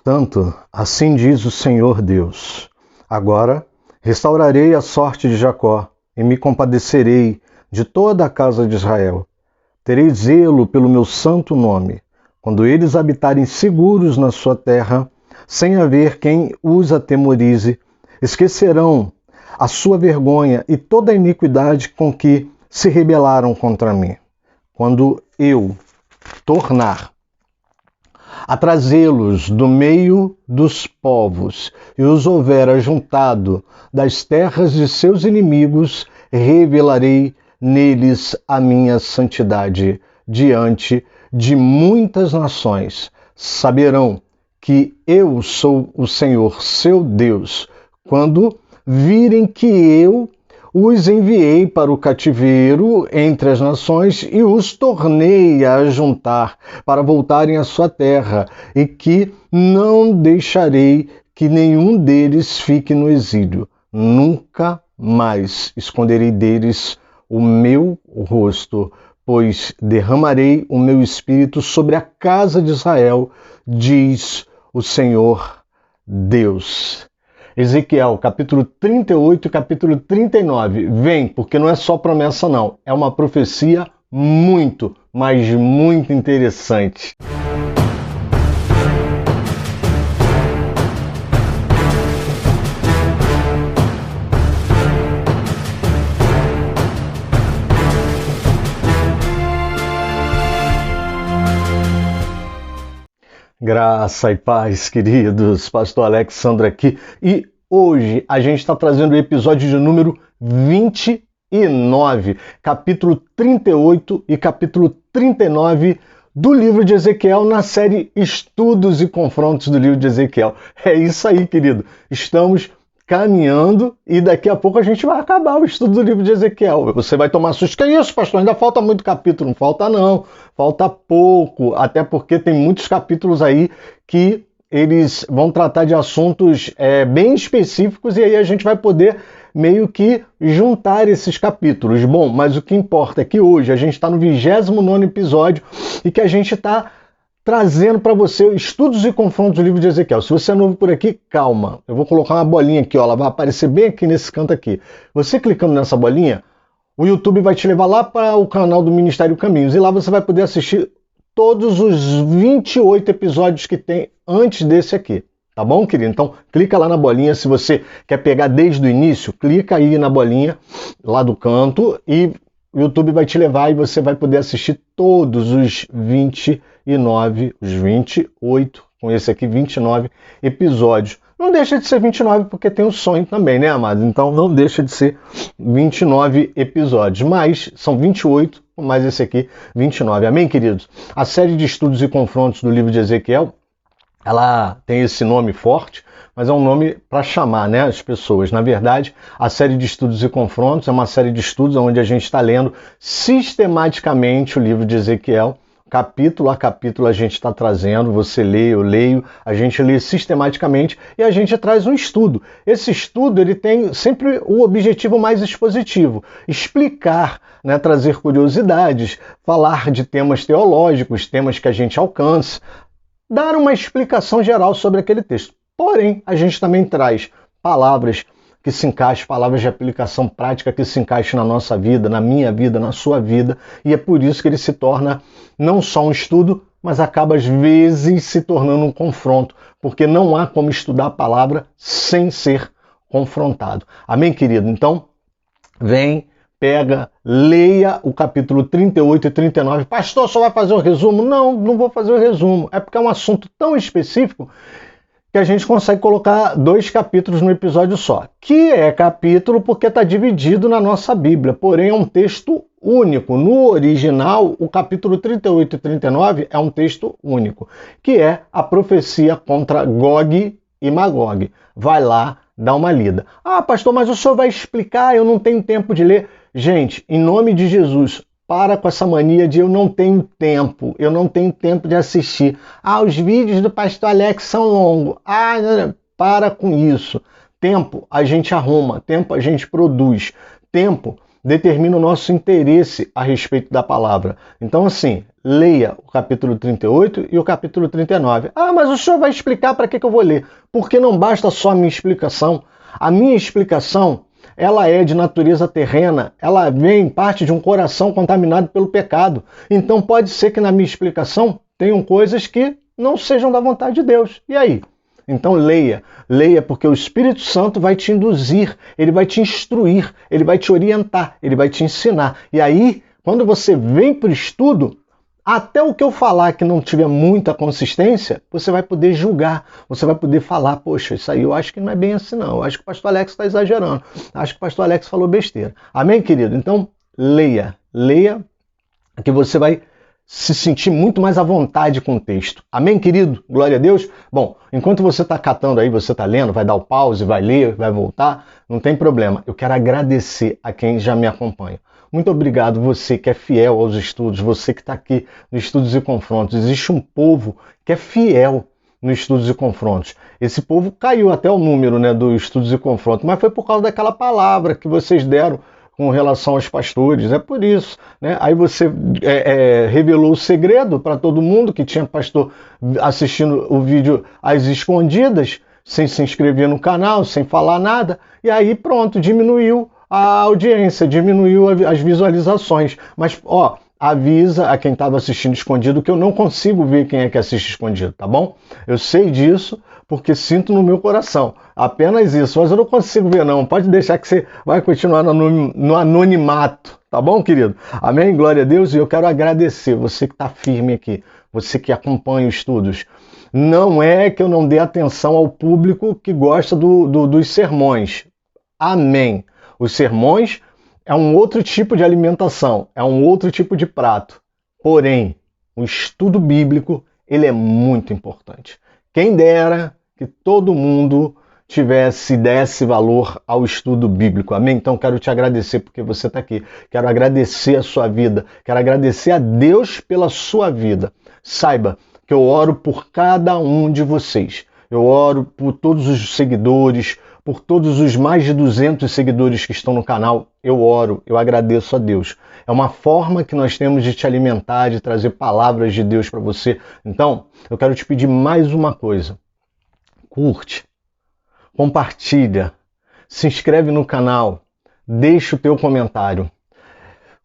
Portanto, assim diz o Senhor Deus: agora restaurarei a sorte de Jacó e me compadecerei de toda a casa de Israel. Terei zelo pelo meu santo nome, quando eles habitarem seguros na sua terra, sem haver quem os atemorize. Esquecerão a sua vergonha e toda a iniquidade com que se rebelaram contra mim. Quando eu tornar a trazê-los do meio dos povos e os houver ajuntado das terras de seus inimigos, revelarei neles a minha santidade diante de muitas nações. Saberão que eu sou o Senhor, seu Deus, quando virem que eu os enviei para o cativeiro entre as nações e os tornei a ajuntar para voltarem à sua terra, e que não deixarei que nenhum deles fique no exílio. Nunca mais esconderei deles o meu rosto, pois derramarei o meu espírito sobre a casa de Israel, diz o Senhor Deus. Ezequiel, capítulo 38 e capítulo 39. Vem, porque não é só promessa não, é uma profecia muito, mas muito interessante. Graça e paz, queridos. Pastor Alexandre aqui. E hoje a gente está trazendo o episódio de número 29, capítulo 38 e capítulo 39 do livro de Ezequiel, na série Estudos e Confrontos do livro de Ezequiel. É isso aí, querido. Estamos caminhando e daqui a pouco a gente vai acabar o estudo do livro de Ezequiel. Você vai tomar susto. Que isso, pastor? Ainda falta muito capítulo. Não falta não. Falta pouco. Até porque tem muitos capítulos aí que eles vão tratar de assuntos bem específicos e aí a gente vai poder meio que juntar esses capítulos. Bom, mas o que importa é que hoje a gente está no 29º episódio e que a gente está trazendo para você estudos e confrontos do livro de Ezequiel. Se você é novo por aqui, calma. Eu vou colocar uma bolinha aqui, ó, ela vai aparecer bem aqui nesse canto aqui. Você clicando nessa bolinha, o YouTube vai te levar lá para o canal do Ministério Caminhos e lá você vai poder assistir todos os 28 episódios que tem antes desse aqui. Tá bom, querido? Então, clica lá na bolinha. Se você quer pegar desde o início, clica aí na bolinha lá do canto e o YouTube vai te levar e você vai poder assistir todos os 29, os 28, com esse aqui 29 episódios. Não deixa de ser 29 porque tem o sonho também, né, amados? Então não deixa de ser 29 episódios, mas são 28, mais esse aqui 29. Amém, queridos? A série de estudos e confrontos do livro de Ezequiel, ela tem esse nome forte, mas é um nome para chamar, né, as pessoas. Na verdade, a série de estudos e confrontos é uma série de estudos onde a gente está lendo sistematicamente o livro de Ezequiel. Capítulo a capítulo a gente está trazendo, você lê, eu leio, a gente lê sistematicamente e a gente traz um estudo. Esse estudo ele tem sempre o objetivo mais expositivo, explicar, né, trazer curiosidades, falar de temas teológicos, temas que a gente alcança, dar uma explicação geral sobre aquele texto. Porém, a gente também traz palavras que se encaixem, palavras de aplicação prática que se encaixem na nossa vida, na minha vida, na sua vida, e é por isso que ele se torna não só um estudo, mas acaba às vezes se tornando um confronto, porque não há como estudar a palavra sem ser confrontado. Amém, querido? Então, vem, pega, leia o capítulo 38 e 39. Pastor, só vai fazer o resumo? Não, não vou fazer o resumo. É porque é um assunto tão específico que a gente consegue colocar 2 capítulos no episódio só. Que é capítulo porque está dividido na nossa Bíblia, porém é um texto único. No original, o capítulo 38 e 39 é um texto único, que é a profecia contra Gog e Magog. Vai lá, dá uma lida. Ah, pastor, mas o senhor vai explicar, eu não tenho tempo de ler. Gente, em nome de Jesus, para com essa mania de eu não tenho tempo de assistir. Ah, os vídeos do pastor Alex são longos. Ah, não, para com isso. Tempo a gente arruma, tempo a gente produz. Tempo determina o nosso interesse a respeito da palavra. Então, assim, leia o capítulo 38 e o capítulo 39. Ah, mas o senhor vai explicar para que eu vou ler? Porque não basta só a minha explicação. A minha explicação, ela é de natureza terrena, ela vem parte de um coração contaminado pelo pecado. Então pode ser que na minha explicação tenham coisas que não sejam da vontade de Deus. E aí? Então leia porque o Espírito Santo vai te induzir, ele vai te instruir, ele vai te orientar, ele vai te ensinar. E aí, quando você vem para o estudo, até o que eu falar que não tiver muita consistência, você vai poder julgar, você vai poder falar, poxa, isso aí eu acho que não é bem assim não, eu acho que o pastor Alex está exagerando, acho que o pastor Alex falou besteira. Amém, querido? Então, leia que você vai se sentir muito mais à vontade com o texto. Amém, querido? Glória a Deus. Bom, enquanto você está catando aí, você está lendo, vai dar o pause, vai ler, vai voltar, não tem problema. Eu quero agradecer a quem já me acompanha. Muito obrigado, você que é fiel aos estudos, você que está aqui no Estudos e Confrontos. Existe um povo que é fiel no Estudos e Confrontos. Esse povo caiu até o número, né, do Estudos e Confrontos, mas foi por causa daquela palavra que vocês deram com relação aos pastores, é por isso, né? Aí você revelou o segredo para todo mundo que tinha pastor assistindo o vídeo às escondidas, sem se inscrever no canal, sem falar nada, e aí pronto, diminuiu a audiência, diminuiu as visualizações. Mas, ó, avisa a quem estava assistindo escondido que eu não consigo ver quem é que assiste escondido, tá bom? Eu sei disso porque sinto no meu coração. Apenas isso, mas eu não consigo ver não. Pode deixar que você vai continuar no anonimato, tá bom, querido? Amém? Glória a Deus. E eu quero agradecer você que está firme aqui, você que acompanha os estudos. Não é que eu não dê atenção ao público que gosta dos sermões. Amém. Os sermões é um outro tipo de alimentação, é um outro tipo de prato. Porém, o estudo bíblico, ele é muito importante. Quem dera que todo mundo desse valor ao estudo bíblico. Amém? Então, quero te agradecer porque você está aqui. Quero agradecer a sua vida. Quero agradecer a Deus pela sua vida. Saiba que eu oro por cada um de vocês. Eu oro por todos os seguidores, por todos os mais de 200 seguidores que estão no canal. Eu oro, eu agradeço a Deus. É uma forma que nós temos de te alimentar, de trazer palavras de Deus para você. Então, eu quero te pedir mais uma coisa. Curte, compartilha, se inscreve no canal, deixa o teu comentário.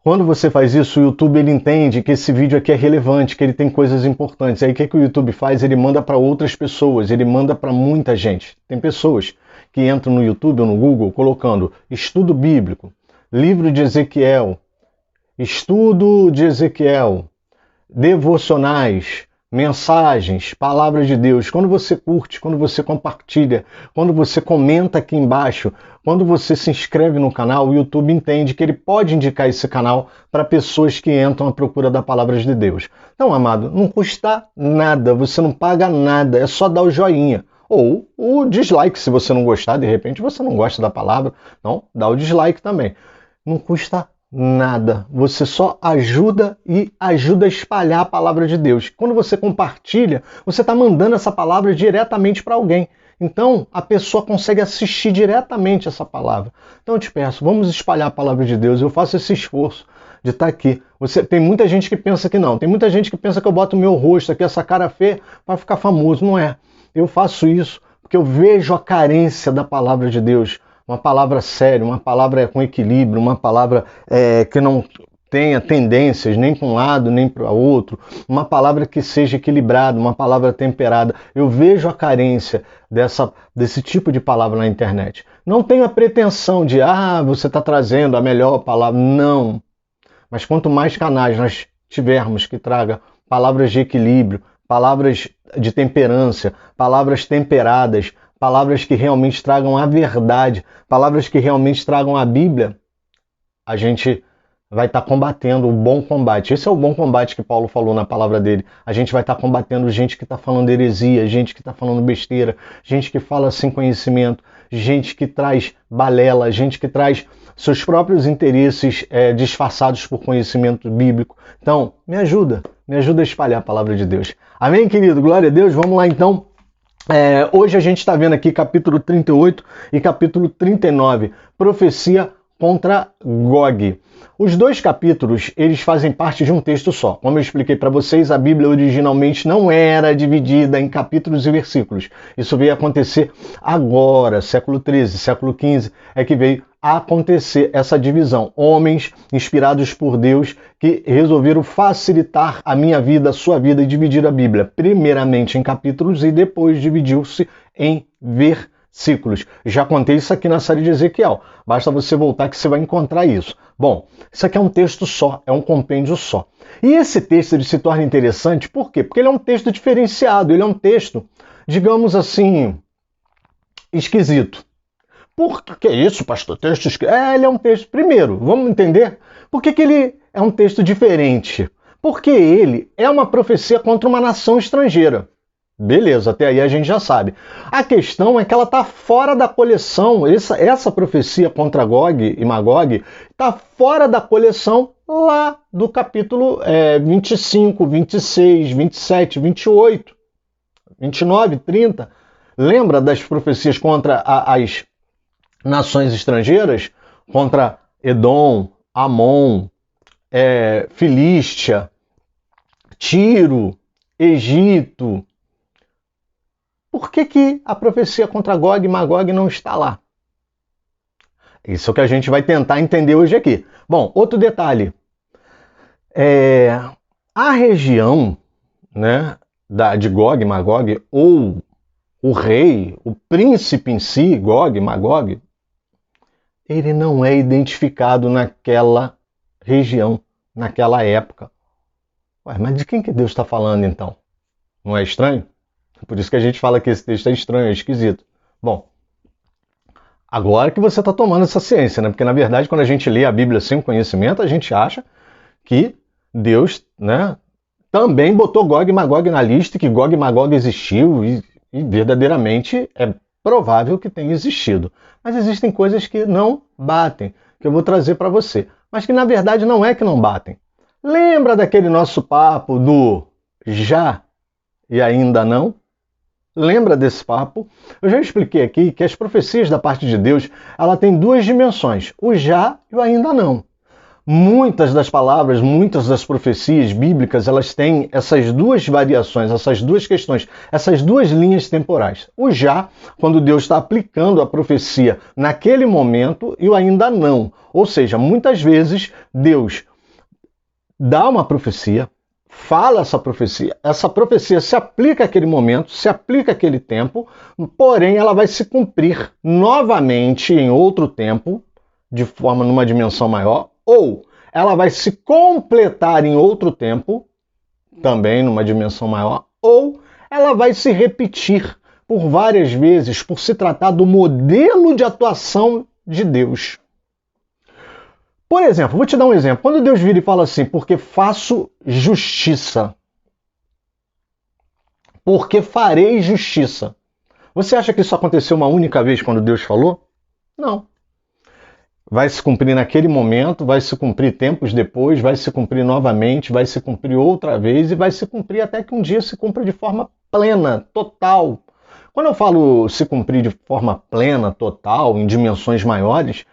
Quando você faz isso, o YouTube ele entende que esse vídeo aqui é relevante, que ele tem coisas importantes. Aí o que o YouTube faz? Ele manda para outras pessoas, ele manda para muita gente. Tem pessoas que entram no YouTube ou no Google colocando estudo bíblico, livro de Ezequiel, estudo de Ezequiel, devocionais, mensagens, palavras de Deus. Quando você curte, quando você compartilha, quando você comenta aqui embaixo, quando você se inscreve no canal, o YouTube entende que ele pode indicar esse canal para pessoas que entram à procura da palavra de Deus. Então, amado, não custa nada, você não paga nada, é só dar o joinha. Ou o dislike, se você não gostar, de repente você não gosta da palavra, então dá o dislike também. Não custa nada, você só ajuda a espalhar a palavra de Deus. Quando você compartilha, você está mandando essa palavra diretamente para alguém. Então, a pessoa consegue assistir diretamente essa palavra. Então, eu te peço, vamos espalhar a palavra de Deus. Eu faço esse esforço de estar aqui. Tem muita gente que pensa que não. Tem muita gente que pensa que eu boto o meu rosto aqui, essa cara feia, para ficar famoso. Não é. Eu faço isso porque eu vejo a carência da palavra de Deus. Uma palavra séria, uma palavra com equilíbrio, uma palavra que não tenha tendências nem para um lado nem para o outro, uma palavra que seja equilibrada, uma palavra temperada. Eu vejo a carência desse tipo de palavra na internet. Não tenho a pretensão de, você está trazendo a melhor palavra. Não. Mas quanto mais canais nós tivermos que traga palavras de equilíbrio, palavras de temperança, palavras temperadas, palavras que realmente tragam a verdade, palavras que realmente tragam a Bíblia, a gente vai estar combatendo o bom combate. Esse é o bom combate que Paulo falou na palavra dele. A gente vai estar combatendo gente que está falando heresia, gente que está falando besteira, gente que fala sem conhecimento, gente que traz balela, gente que traz seus próprios interesses disfarçados por conhecimento bíblico. Então, me ajuda a espalhar a palavra de Deus. Amém, querido? Glória a Deus. Vamos lá, então. Hoje a gente está vendo aqui capítulo 38 e capítulo 39, profecia contra Gog. Os dois capítulos, eles fazem parte de um texto só. Como eu expliquei para vocês, a Bíblia originalmente não era dividida em capítulos e versículos. Isso veio acontecer agora, século XIII, século XV, é que veio a acontecer essa divisão. Homens inspirados por Deus que resolveram facilitar a minha vida, a sua vida e dividir a Bíblia, primeiramente em capítulos e depois dividiu-se em versículos. Já contei isso aqui na série de Ezequiel. Basta você voltar que você vai encontrar isso. Bom, isso aqui é um texto só, é um compêndio só. E esse texto ele se torna interessante, por quê? Porque ele é um texto diferenciado, ele é um texto, digamos assim, esquisito. Por que isso, pastor? Texto esquisito? Ele é um texto, primeiro, vamos entender por que ele é um texto diferente. Porque ele é uma profecia contra uma nação estrangeira. Beleza, até aí a gente já sabe. A questão é que ela está fora da coleção, essa profecia contra Gog e Magog está fora da coleção lá do capítulo 25, 26, 27, 28, 29, 30. Lembra das profecias contra as nações estrangeiras? Contra Edom, Amon, Filístia, Tiro, Egito. Por que a profecia contra Gog e Magog não está lá? Isso é o que a gente vai tentar entender hoje aqui. Bom, outro detalhe. A região, né, de Gog e Magog, ou o rei, o príncipe em si, Gog e Magog, ele não é identificado naquela região, naquela época. Ué, mas de quem que Deus está falando então? Não é estranho? Por isso que a gente fala que esse texto é estranho, é esquisito. Bom, agora que você está tomando essa ciência, né? Porque na verdade quando a gente lê a Bíblia sem conhecimento, a gente acha que Deus, né, também botou Gog e Magog na lista, que Gog e Magog existiu e verdadeiramente é provável que tenha existido. Mas existem coisas que não batem, que eu vou trazer para você. Mas que na verdade não é que não batem. Lembra daquele nosso papo do já e ainda não? Lembra desse papo? Eu já expliquei aqui que as profecias da parte de Deus, ela tem duas dimensões, o já e o ainda não. Muitas das palavras, muitas das profecias bíblicas, elas têm essas duas variações, essas duas questões, essas duas linhas temporais. O já, quando Deus está aplicando a profecia naquele momento, e o ainda não. Ou seja, muitas vezes Deus dá uma profecia, fala essa profecia se aplica àquele momento, se aplica àquele tempo, porém ela vai se cumprir novamente em outro tempo, de forma numa dimensão maior, ou ela vai se completar em outro tempo, também numa dimensão maior, ou ela vai se repetir por várias vezes, por se tratar do modelo de atuação de Deus. Por exemplo, vou te dar um exemplo. Quando Deus vira e fala assim, porque faço justiça. Porque farei justiça. Você acha que isso aconteceu uma única vez quando Deus falou? Não. Vai se cumprir naquele momento, vai se cumprir tempos depois, vai se cumprir novamente, vai se cumprir outra vez e vai se cumprir até que um dia se cumpra de forma plena, total. Quando eu falo se cumprir de forma plena, total, em dimensões maiores,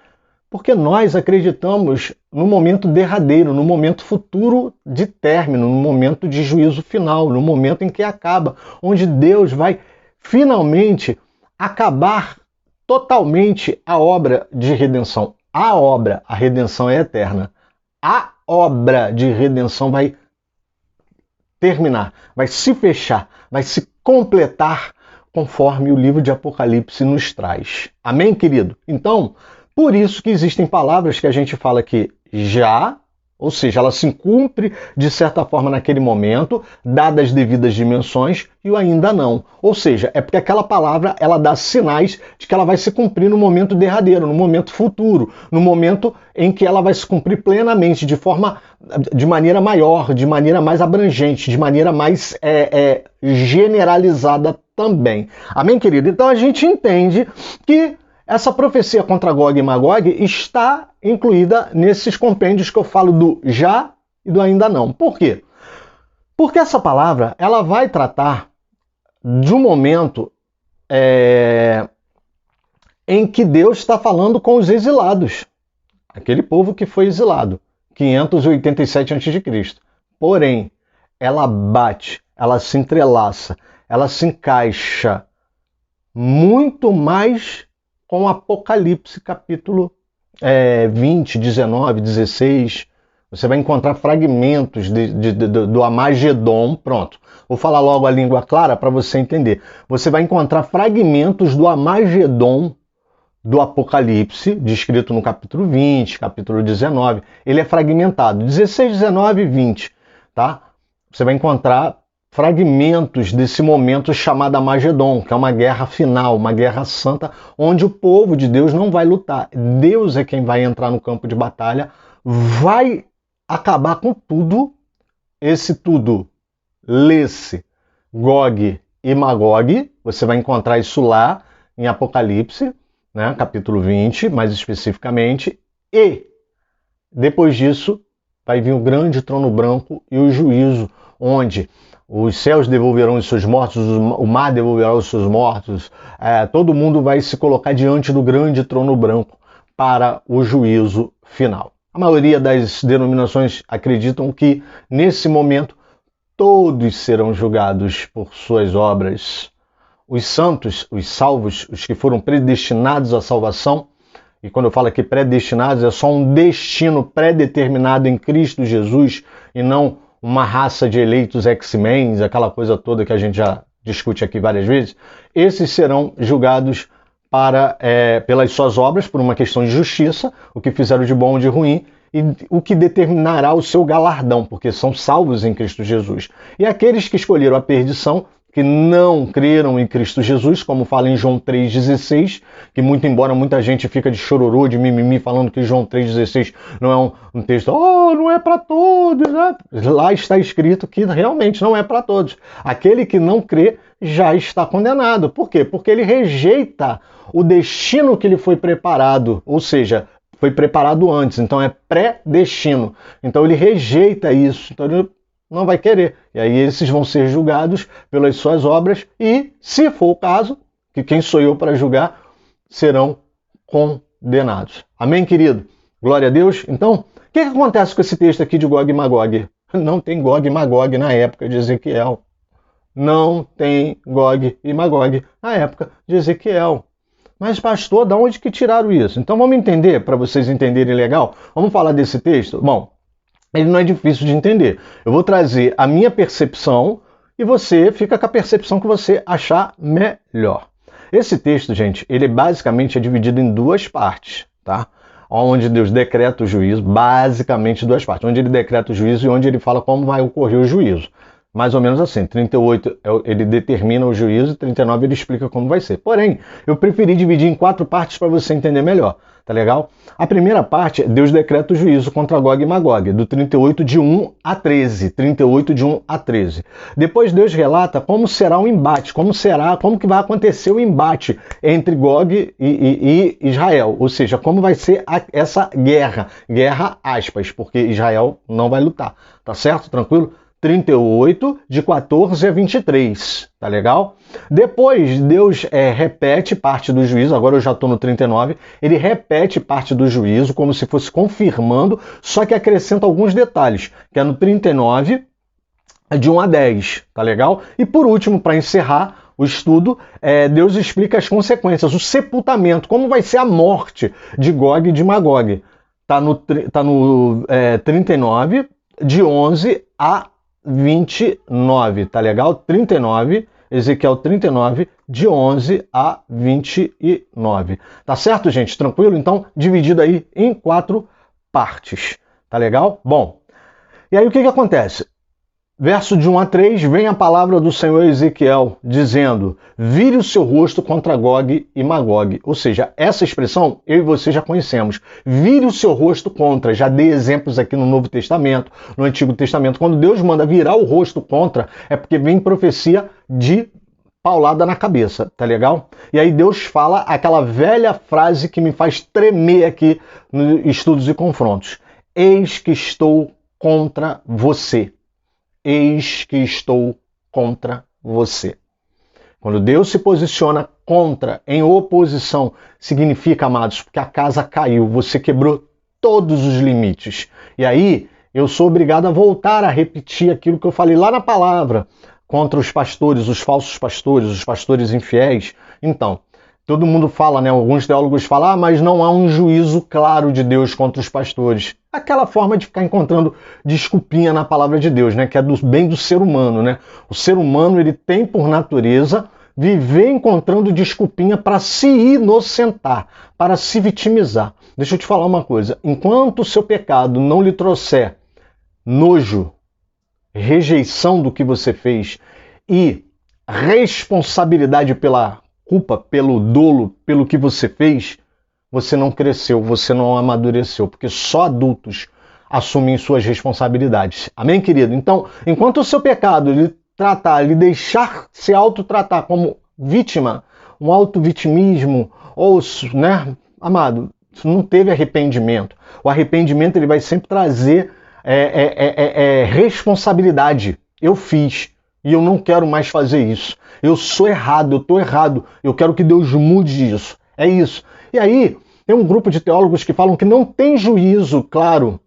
porque nós acreditamos no momento derradeiro, no momento futuro de término, no momento de juízo final, no momento em que acaba, onde Deus vai finalmente acabar totalmente a obra de redenção. A redenção é eterna. A obra de redenção vai terminar, vai se fechar, vai se completar conforme o livro de Apocalipse nos traz. Amém, querido? Então, por isso que existem palavras que a gente fala que já, ou seja, ela se cumpre de certa forma naquele momento, dadas as devidas dimensões, e o ainda não. Ou seja, é porque aquela palavra ela dá sinais de que ela vai se cumprir no momento derradeiro, no momento futuro, no momento em que ela vai se cumprir plenamente, de maneira maior, de maneira mais abrangente, de maneira mais generalizada também. Amém, querido? Então a gente entende que essa profecia contra Gog e Magog está incluída nesses compêndios que eu falo do já e do ainda não. Por quê? Porque essa palavra ela vai tratar de um momento em que Deus está falando com os exilados. aquele povo que foi exilado, 587 a.C. Porém, ela bate, ela se entrelaça, ela se encaixa muito mais com Apocalipse, capítulo 20, 19, 16. Você vai encontrar fragmentos do Amagedon. Pronto, vou falar logo a língua clara para você entender. Você vai encontrar fragmentos do Amagedon do Apocalipse, descrito no capítulo 20, capítulo 19. Ele é fragmentado, 16, 19 e 20. Tá? Você vai encontrar fragmentos desse momento chamado Amagedon, que é uma guerra final, uma guerra santa, onde o povo de Deus não vai lutar. Deus é quem vai entrar no campo de batalha, vai acabar com tudo. Esse tudo, lê-se Gog e Magog. Você vai encontrar isso lá em Apocalipse, né, capítulo 20, mais especificamente. E depois disso vai vir o grande trono branco e o juízo, onde os céus devolverão os seus mortos, o mar devolverá os seus mortos, todo mundo vai se colocar diante do grande trono branco para o juízo final. A maioria das denominações acreditam que, nesse momento, todos serão julgados por suas obras. Os santos, os salvos, os que foram predestinados à salvação, e quando eu falo aqui predestinados, é só um destino pré-determinado em Cristo Jesus e não uma raça de eleitos X-Men, aquela coisa toda que a gente já discute aqui várias vezes. Esses serão julgados pelas suas obras, por uma questão de justiça, o que fizeram de bom ou de ruim, e o que determinará o seu galardão, porque são salvos em Cristo Jesus. E aqueles que escolheram a perdição, que não creram em Cristo Jesus, como fala em João 3,16, que muito embora muita gente fica de chororô, de mimimi, falando que João 3,16 não é um texto, não é para todos, né? Lá está escrito que realmente não é para todos. Aquele que não crê já está condenado. Por quê? Porque ele rejeita o destino que lhe foi preparado, ou seja, foi preparado antes, então é pré-destino. Então ele rejeita isso, então ele não vai querer. E aí esses vão ser julgados pelas suas obras e, se for o caso, que quem sou eu para julgar, serão condenados. Amém, querido? Glória a Deus. Então, o que acontece com esse texto aqui de Gog e Magog? Não tem Gog e Magog na época de Ezequiel. Não tem Gog e Magog na época de Ezequiel. Mas, pastor, de onde que tiraram isso? Então vamos entender, para vocês entenderem legal. Vamos falar desse texto? Bom, ele não é difícil de entender. Eu vou trazer a minha percepção e você fica com a percepção que você achar melhor. Esse texto, gente, ele basicamente é dividido em duas partes, tá? Onde Deus decreta o juízo, basicamente duas partes. Onde ele decreta o juízo e onde ele fala como vai ocorrer o juízo. Mais ou menos assim, 38 ele determina o juízo e 39 ele explica como vai ser. Porém, eu preferi dividir em 4 partes para você entender melhor, tá legal? A primeira parte, Deus decreta o juízo contra Gog e Magog, do 38 de 1 a 13. 38 de 1 a 13. Depois Deus relata como será o embate, como que vai acontecer o embate entre Gog e Israel. Ou seja, como vai ser essa guerra. Guerra, aspas, porque Israel não vai lutar. Tá certo? Tranquilo? 38, de 14 a 23, tá legal? Depois, Deus repete parte do juízo, agora eu já estou no 39, ele repete parte do juízo, como se fosse confirmando, só que acrescenta alguns detalhes, que é no 39, de 1 a 10, tá legal? E por último, para encerrar o estudo, Deus explica as consequências, o sepultamento, como vai ser a morte de Gog e de Magog. Tá no 39, de 11 a 29, tá legal? 39, Ezequiel 39, de 11 a 29. Tá certo, gente? Tranquilo? Então, dividido aí em 4 partes. Tá legal? Bom, e aí o que acontece? Verso de 1 a 3, vem a palavra do Senhor Ezequiel, dizendo, vire o seu rosto contra Gog e Magog. Ou seja, essa expressão eu e você já conhecemos. Vire o seu rosto contra. Já dei exemplos aqui no Novo Testamento, no Antigo Testamento. Quando Deus manda virar o rosto contra, é porque vem profecia de paulada na cabeça, tá legal? E aí Deus fala aquela velha frase que me faz tremer aqui nos estudos e confrontos. Eis que estou contra você. Eis que estou contra você. Quando Deus se posiciona contra, em oposição, significa, amados, que a casa caiu, você quebrou todos os limites. E aí eu sou obrigado a voltar a repetir aquilo que eu falei lá na palavra contra os pastores, os falsos pastores, os pastores infiéis. Então, todo mundo fala, né? Alguns teólogos falam, mas não há um juízo claro de Deus contra os pastores. Aquela forma de ficar encontrando desculpinha na palavra de Deus, né? Que é do bem do ser humano, né? O ser humano, ele tem por natureza viver encontrando desculpinha para se inocentar, para se vitimizar. Deixa eu te falar uma coisa. Enquanto o seu pecado não lhe trouxer nojo, rejeição do que você fez e responsabilidade pela culpa, pelo dolo, pelo que você fez, você não cresceu, você não amadureceu, porque só adultos assumem suas responsabilidades. Amém, querido? Então, enquanto o seu pecado lhe deixar se autotratar como vítima, um autovitimismo, ou, né, amado, não teve arrependimento. O arrependimento ele vai sempre trazer responsabilidade. Eu fiz e eu não quero mais fazer isso. Eu sou errado, eu estou errado. Eu quero que Deus mude isso. É isso. E aí, tem um grupo de teólogos que falam que não tem juízo, claro,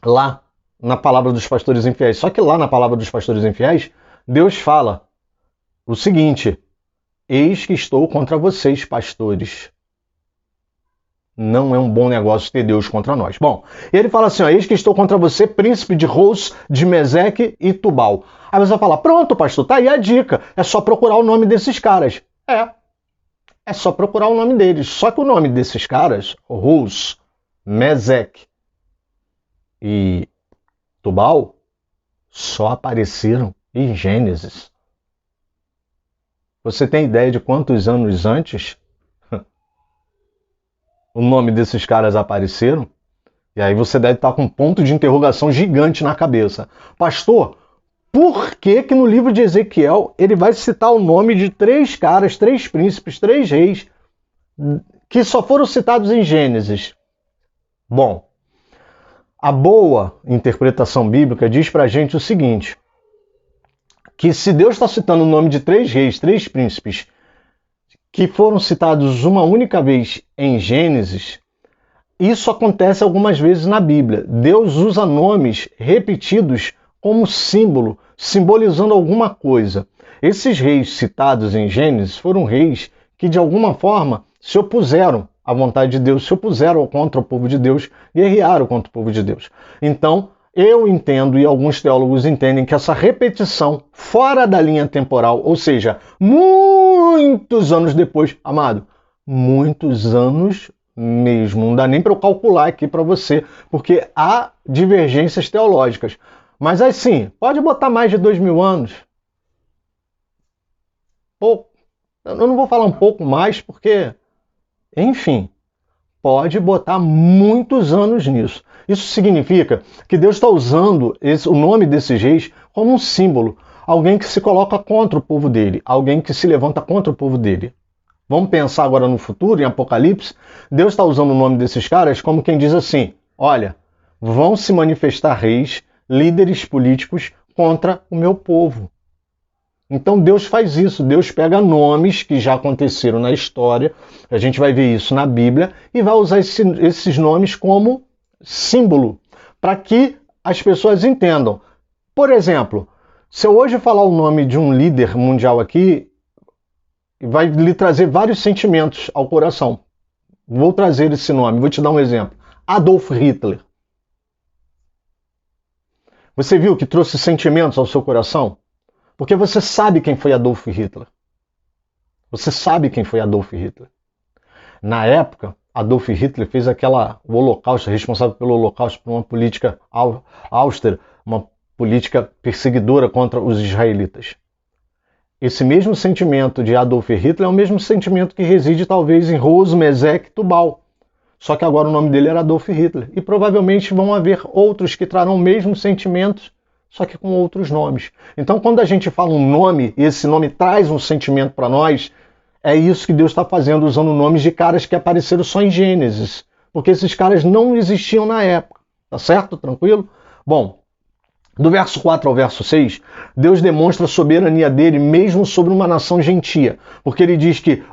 lá na palavra dos pastores infiéis. Só que lá na palavra dos pastores infiéis, Deus fala o seguinte: eis que estou contra vocês, pastores. Não é um bom negócio ter Deus contra nós. Bom, ele fala assim, ó, eis que estou contra você, príncipe de Ros, de Meseque e Tubal. Aí você vai falar, pronto, pastor, tá aí a dica. É só procurar o nome desses caras. É só procurar o nome deles. Só que o nome desses caras, Ros, Meseque e Tubal, só apareceram em Gênesis. Você tem ideia de quantos anos antes o nome desses caras apareceram? E aí você deve estar com um ponto de interrogação gigante na cabeça. Pastor, por que no livro de Ezequiel ele vai citar o nome de 3 caras, 3 príncipes, 3 reis, que só foram citados em Gênesis? Bom, a boa interpretação bíblica diz pra gente o seguinte, que se Deus está citando o nome de 3 reis, 3 príncipes, que foram citados uma única vez em Gênesis, isso acontece algumas vezes na Bíblia. Deus usa nomes repetidos como símbolo, simbolizando alguma coisa. Esses reis citados em Gênesis foram reis que, de alguma forma, se opuseram à vontade de Deus, se opuseram contra o povo de Deus, guerrearam contra o povo de Deus. Então, eu entendo, e alguns teólogos entendem, que essa repetição fora da linha temporal, ou seja, muitos anos depois, amado, muitos anos mesmo, não dá nem para eu calcular aqui para você, porque há divergências teológicas. Mas assim, pode botar mais de 2000 anos. Pouco. Eu não vou falar um pouco mais, porque, enfim, pode botar muitos anos nisso. Isso significa que Deus está usando o nome desses reis como um símbolo. Alguém que se coloca contra o povo dele. Alguém que se levanta contra o povo dele. Vamos pensar agora no futuro, em Apocalipse. Deus está usando o nome desses caras como quem diz assim, olha, vão se manifestar reis, líderes políticos contra o meu povo. Então Deus faz isso, Deus pega nomes que já aconteceram na história, a gente vai ver isso na Bíblia, e vai usar esses nomes como símbolo, para que as pessoas entendam. Por exemplo, se eu hoje falar o nome de um líder mundial aqui, vai lhe trazer vários sentimentos ao coração. Vou trazer esse nome, vou te dar um exemplo. Adolf Hitler. Você viu que trouxe sentimentos ao seu coração? Porque você sabe quem foi Adolf Hitler. Você sabe quem foi Adolf Hitler. Na época, Adolf Hitler fez o Holocausto, responsável pelo Holocausto, por uma política austera, uma política perseguidora contra os israelitas. Esse mesmo sentimento de Adolf Hitler é o mesmo sentimento que reside talvez em Ros, Meseque e Tubal. Só que agora o nome dele era Adolf Hitler. E provavelmente vão haver outros que trarão o mesmo sentimento, só que com outros nomes. Então, quando a gente fala um nome, e esse nome traz um sentimento para nós, é isso que Deus está fazendo, usando nomes de caras que apareceram só em Gênesis. Porque esses caras não existiam na época. Tá certo? Tranquilo? Bom, Do verso 4 ao verso 6, Deus demonstra a soberania dele mesmo sobre uma nação gentia, porque ele diz que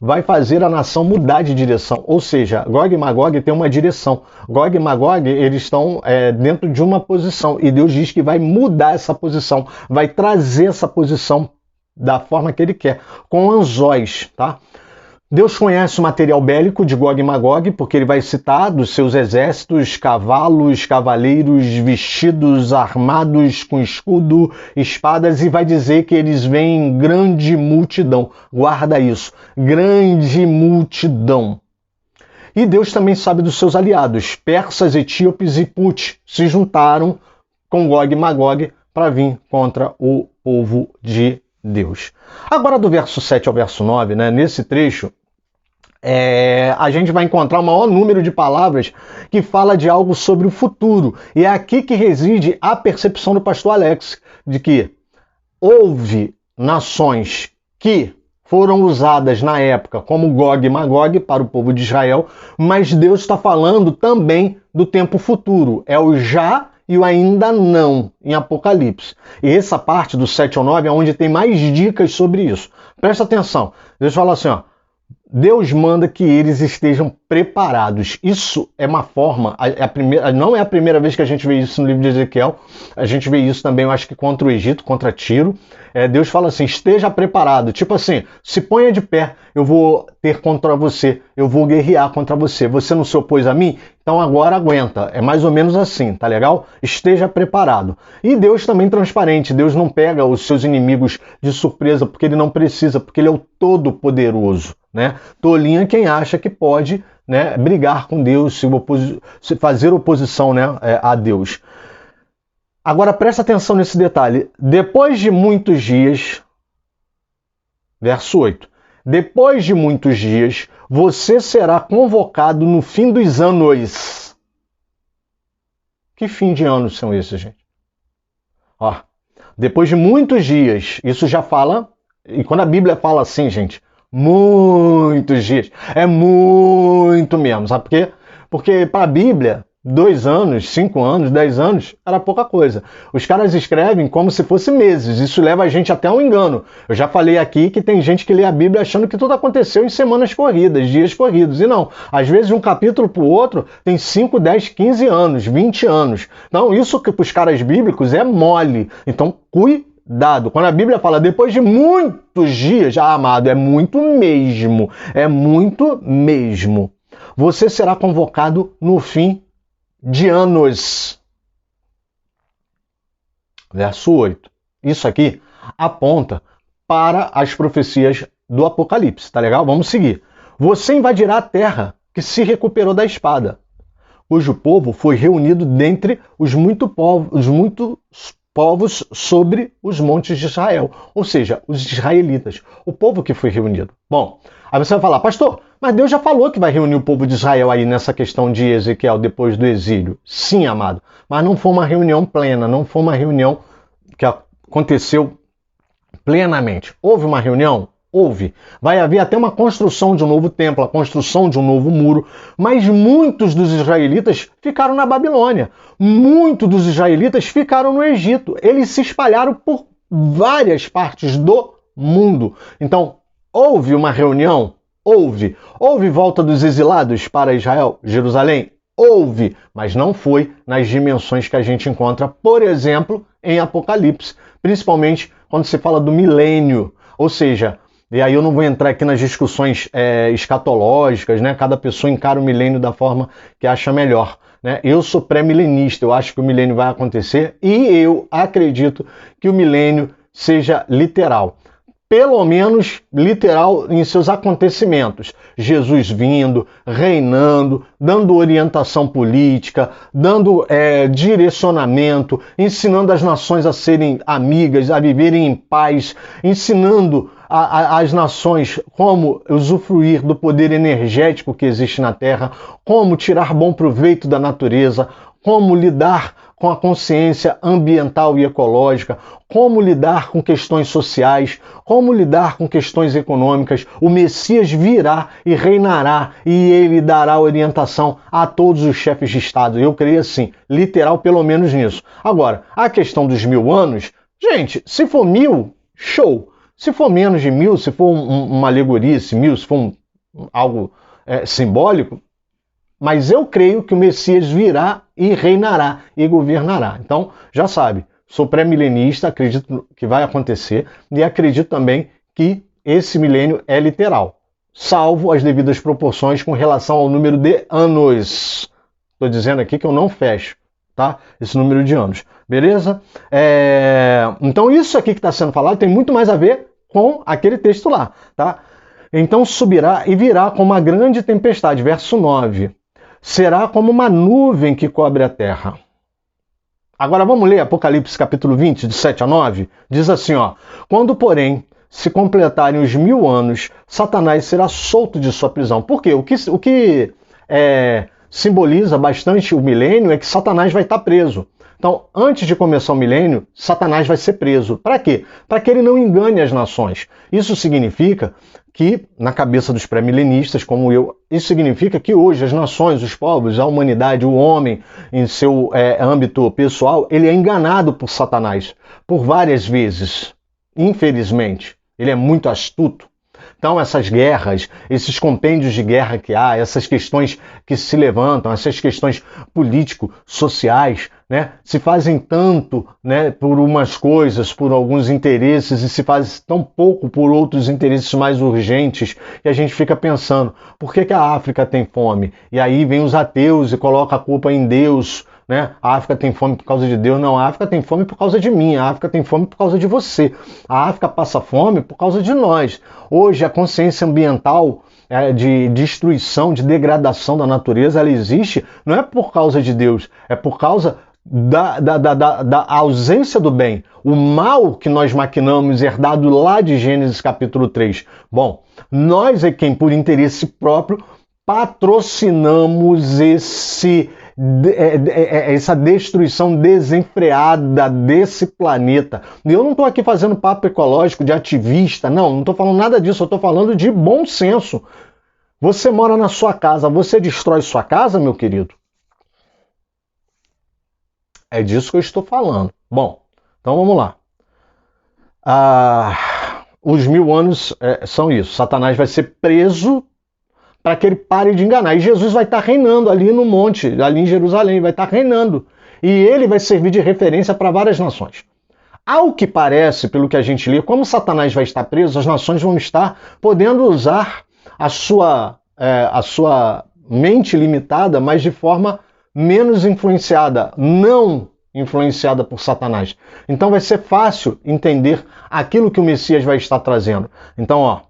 vai fazer a nação mudar de direção, ou seja, Gog e Magog tem uma direção. Gog e Magog, eles estão dentro de uma posição, e Deus diz que vai mudar essa posição, vai trazer essa posição da forma que ele quer, com anzóis, tá? Deus conhece o material bélico de Gog e Magog, porque ele vai citar dos seus exércitos, cavalos, cavaleiros vestidos, armados com escudo, espadas, e vai dizer que eles vêm em grande multidão. Guarda isso, grande multidão. E Deus também sabe dos seus aliados, persas, etíopes e Put, se juntaram com Gog e Magog para vir contra o povo de Deus. Agora do verso 7 ao verso 9, né, nesse trecho, a gente vai encontrar o maior número de palavras que fala de algo sobre o futuro. E é aqui que reside a percepção do pastor Alex, de que houve nações que foram usadas na época como Gog e Magog para o povo de Israel, mas Deus está falando também do tempo futuro. É o já e o ainda não em Apocalipse. E essa parte do 7 ao 9 é onde tem mais dicas sobre isso. Presta atenção. Deus fala assim, ó. Deus manda que eles estejam preparados. Isso é uma forma, não é a primeira vez que a gente vê isso no livro de Ezequiel, a gente vê isso também, eu acho que contra o Egito, contra Tiro. Deus fala assim, esteja preparado, tipo assim, se ponha de pé, eu vou ter contra você, eu vou guerrear contra você. Você não se opôs a mim? Então agora aguenta. É mais ou menos assim, tá legal? Esteja preparado. E Deus também transparente, Deus não pega os seus inimigos de surpresa, porque ele não precisa, porque ele é o Todo-Poderoso. Né? Tolinha quem acha que pode, né, brigar com Deus, fazer oposição, né, a Deus. Agora presta atenção nesse detalhe. Depois de muitos dias, verso 8, depois de muitos dias, você será convocado no fim dos anos. Que fim de anos são esses, gente? Ó, depois de muitos dias, isso já fala, e quando a Bíblia fala assim, gente, muitos dias. É muito mesmo. Sabe por quê? Porque para a Bíblia, 2 anos, 5 anos, 10 anos, era pouca coisa. Os caras escrevem como se fosse meses. Isso leva a gente até a um engano. Eu já falei aqui que tem gente que lê a Bíblia achando que tudo aconteceu em semanas corridas, dias corridos. E não. Às vezes, de um capítulo para o outro, tem 5, 10, 15 anos, 20 anos. Então, isso que para os caras bíblicos é mole. Então, cuidado. Quando a Bíblia fala depois de muitos dias, amado, é muito mesmo. É muito mesmo. Você será convocado no fim de anos. Verso 8. Isso aqui aponta para as profecias do Apocalipse, tá legal? Vamos seguir. Você invadirá a terra que se recuperou da espada, cujo povo foi reunido dentre os muitos povos sobre os montes de Israel, ou seja, os israelitas, o povo que foi reunido. Bom, aí você vai falar, pastor, mas Deus já falou que vai reunir o povo de Israel aí nessa questão de Ezequiel depois do exílio. Sim, amado, mas não foi uma reunião plena, não foi uma reunião que aconteceu plenamente. Houve uma reunião? Houve. Vai haver até uma construção de um novo templo, a construção de um novo muro, mas muitos dos israelitas ficaram na Babilônia. Muitos dos israelitas ficaram no Egito. Eles se espalharam por várias partes do mundo. Então, houve uma reunião? Houve. Houve volta dos exilados para Israel, Jerusalém? Houve, mas não foi nas dimensões que a gente encontra, por exemplo, em Apocalipse, principalmente quando se fala do milênio, ou seja, e aí eu não vou entrar aqui nas discussões escatológicas, né? Cada pessoa encara o milênio da forma que acha melhor, né? Eu sou pré-milenista, eu acho que o milênio vai acontecer e eu acredito que o milênio seja literal. Pelo menos literal em seus acontecimentos. Jesus vindo, reinando, dando orientação política, dando direcionamento, ensinando as nações a serem amigas, a viverem em paz, ensinando as nações como usufruir do poder energético que existe na Terra, como tirar bom proveito da natureza, como lidar com a consciência ambiental e ecológica, como lidar com questões sociais, como lidar com questões econômicas. O Messias virá e reinará e ele dará orientação a todos os chefes de Estado. Eu creio assim, literal pelo menos nisso. Agora, a questão dos 1000 anos, gente, se for 1000, show. Se for menos de 1000, se for uma alegoria, se for algo simbólico, mas eu creio que o Messias virá e reinará e governará. Então, já sabe, sou pré-milenista, acredito que vai acontecer e acredito também que esse milênio é literal, salvo as devidas proporções com relação ao número de anos. Estou dizendo aqui que eu não fecho, tá? Esse número de anos, beleza? Então, isso aqui que está sendo falado tem muito mais a ver com aquele texto lá, tá? Então subirá e virá com uma grande tempestade, verso 9. Será como uma nuvem que cobre a terra. Agora vamos ler Apocalipse capítulo 20, de 7 a 9. Diz assim, ó. Quando, porém, se completarem os 1000 anos, Satanás será solto de sua prisão. Por quê? O que simboliza bastante o milênio é que Satanás vai estar preso. Então, antes de começar o milênio, Satanás vai ser preso. Para quê? Para que ele não engane as nações. Isso significa que, na cabeça dos pré-milenistas, como eu, isso significa que hoje as nações, os povos, a humanidade, o homem, em seu âmbito pessoal, ele é enganado por Satanás por várias vezes. Infelizmente, ele é muito astuto. Então, essas guerras, esses compêndios de guerra que há, essas questões que se levantam, essas questões político-sociais, né, se fazem tanto, né, por umas coisas, por alguns interesses, e se faz tão pouco por outros interesses mais urgentes, que a gente fica pensando, por que a África tem fome? E aí vem os ateus e colocam a culpa em Deus, né? A África tem fome por causa de Deus. Não, a África tem fome por causa de mim, a África tem fome por causa de você. A África passa fome por causa de nós. Hoje a consciência ambiental de destruição, de degradação da natureza, ela existe não é por causa de Deus, é por causa da ausência do bem. O mal que nós maquinamos, herdado lá de Gênesis capítulo 3. Bom, nós é quem, por interesse próprio, patrocinamos essa destruição desenfreada desse planeta. E eu não estou aqui fazendo papo ecológico de ativista, não estou falando nada disso, eu estou falando de bom senso. Você mora na sua casa, você destrói sua casa, meu querido? É disso que eu estou falando. Bom, então vamos lá. Os 1000 anos são isso. Satanás vai ser preso para que ele pare de enganar. E Jesus vai estar reinando ali no monte, ali em Jerusalém, vai estar reinando. E ele vai servir de referência para várias nações. Ao que parece, pelo que a gente lê, como Satanás vai estar preso, as nações vão estar podendo usar a sua mente limitada, mas de forma menos influenciada, não influenciada por Satanás. Então vai ser fácil entender aquilo que o Messias vai estar trazendo. Então, ó,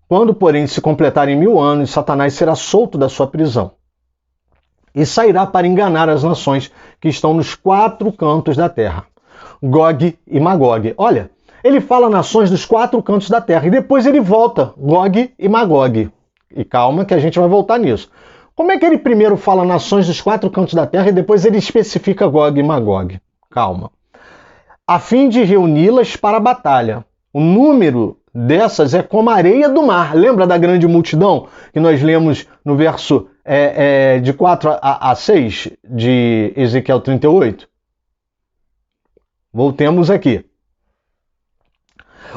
quando, porém, se completarem 1000 anos, Satanás será solto da sua prisão e sairá para enganar as nações que estão nos 4 cantos da terra, Gog e Magog. Olha, ele fala nações dos 4 cantos da terra e depois ele volta, Gog e Magog. E calma que a gente vai voltar nisso. Como é que ele primeiro fala nações dos 4 cantos da terra e depois ele especifica Gog e Magog? Calma. A fim de reuni-las para a batalha. O número dessas é como a areia do mar. Lembra da grande multidão que nós lemos no verso de 4 a 6 de Ezequiel 38? Voltemos aqui.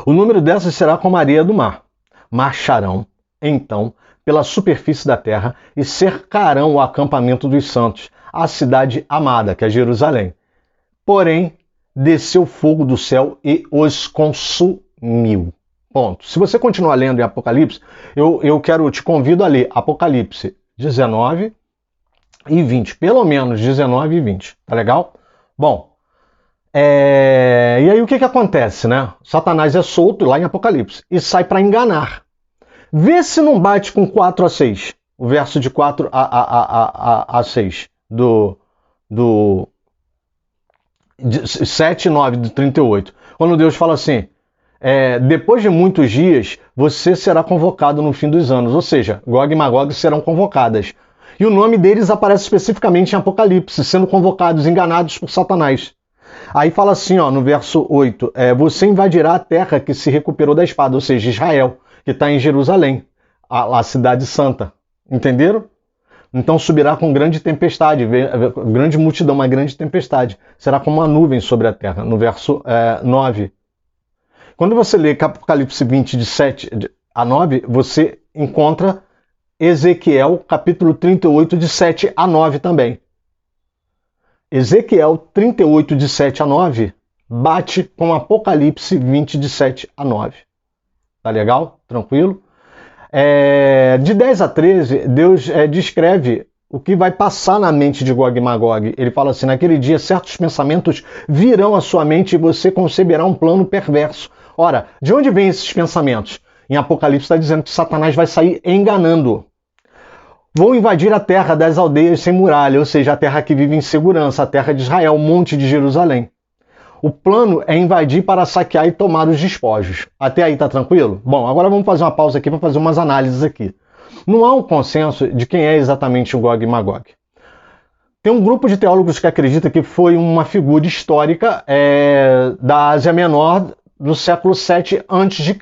O número dessas será como a areia do mar. Marcharão, então, pela superfície da terra e cercarão o acampamento dos santos, a cidade amada, que é Jerusalém. Porém, desceu fogo do céu e os consumiu. Ponto. Se você continuar lendo em Apocalipse, eu te convido a ler Apocalipse 19 e 20. Pelo menos 19 e 20. Tá legal? Bom, e aí o que acontece, né? Satanás é solto lá em Apocalipse e sai para enganar. Vê se não bate com 4 a 6. O verso de 4 a 6 de 7 e 9 de 38. Quando Deus fala assim, depois de muitos dias, você será convocado no fim dos anos. Ou seja, Gog e Magog serão convocadas. E o nome deles aparece especificamente em Apocalipse, sendo convocados, enganados por Satanás. Aí fala assim, ó, no verso 8, você invadirá a terra que se recuperou da espada, ou seja, Israel, que está em Jerusalém, a cidade santa. Entenderam? Então subirá com grande tempestade, grande multidão, uma grande tempestade. Será como uma nuvem sobre a terra, no verso 9. Quando você lê Apocalipse 20, de 7 a 9, você encontra Ezequiel, capítulo 38, de 7 a 9 também. Ezequiel 38, de 7 a 9, bate com Apocalipse 20, de 7 a 9. Tá legal? Tranquilo? De 10 a 13, Deus descreve o que vai passar na mente de Gog e Magog. Ele fala assim, naquele dia certos pensamentos virão à sua mente e você conceberá um plano perverso. Ora, de onde vêm esses pensamentos? Em Apocalipse está dizendo que Satanás vai sair enganando. Vou invadir a terra das aldeias sem muralha, ou seja, a terra que vive em segurança, a terra de Israel, o monte de Jerusalém. O plano é invadir para saquear e tomar os despojos. Até aí tá tranquilo? Bom, agora vamos fazer uma pausa aqui para fazer umas análises aqui. Não há um consenso de quem é exatamente o Gog e Magog. Tem um grupo de teólogos que acredita que foi uma figura histórica da Ásia Menor do século 7 a.C.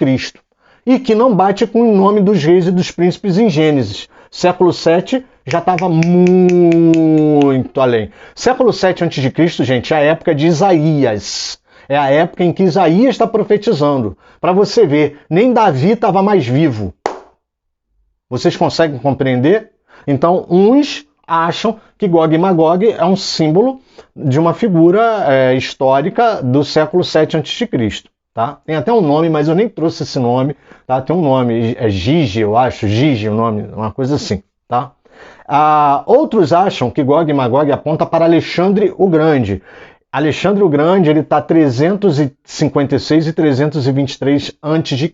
e que não bate com o nome dos reis e dos príncipes em Gênesis. Século 7 já estava muito além. Século 7 a.C., gente, é a época de Isaías. É a época em que Isaías está profetizando. Para você ver, nem Davi estava mais vivo. Vocês conseguem compreender? Então, uns acham que Gog e Magog é um símbolo de uma figura histórica do século 7 a.C. Tá? Tem até um nome, mas eu nem trouxe esse nome. Tá? Tem um nome, Gigi, eu acho, Gigi o nome, uma coisa assim. Tá? Outros acham que Gog e Magog aponta para Alexandre o Grande. Alexandre o Grande está 356 e 323 a.C.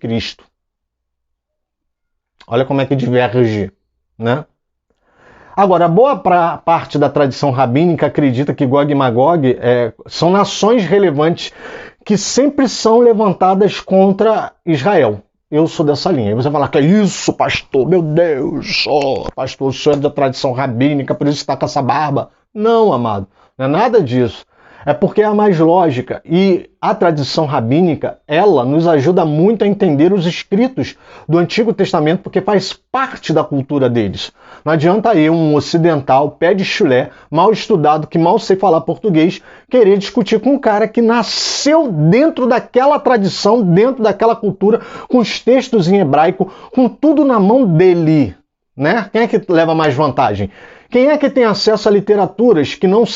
Olha como é que diverge, né? Agora, boa parte da tradição rabínica acredita que Gog e Magog são nações relevantes que sempre são levantadas contra Israel. Eu sou dessa linha. E você fala, que é isso, pastor? Meu Deus, pastor, o senhor é da tradição rabínica, por isso está com essa barba. Não, amado, não é nada disso. É porque é a mais lógica. E a tradição rabínica, ela nos ajuda muito a entender os escritos do Antigo Testamento, porque faz parte da cultura deles. Não adianta eu, um ocidental, pé de chulé, mal estudado, que mal sei falar português, querer discutir com um cara que nasceu dentro daquela tradição, dentro daquela cultura, com os textos em hebraico, com tudo na mão dele. Né? Quem é que leva mais vantagem? Quem é que tem acesso a literaturas que não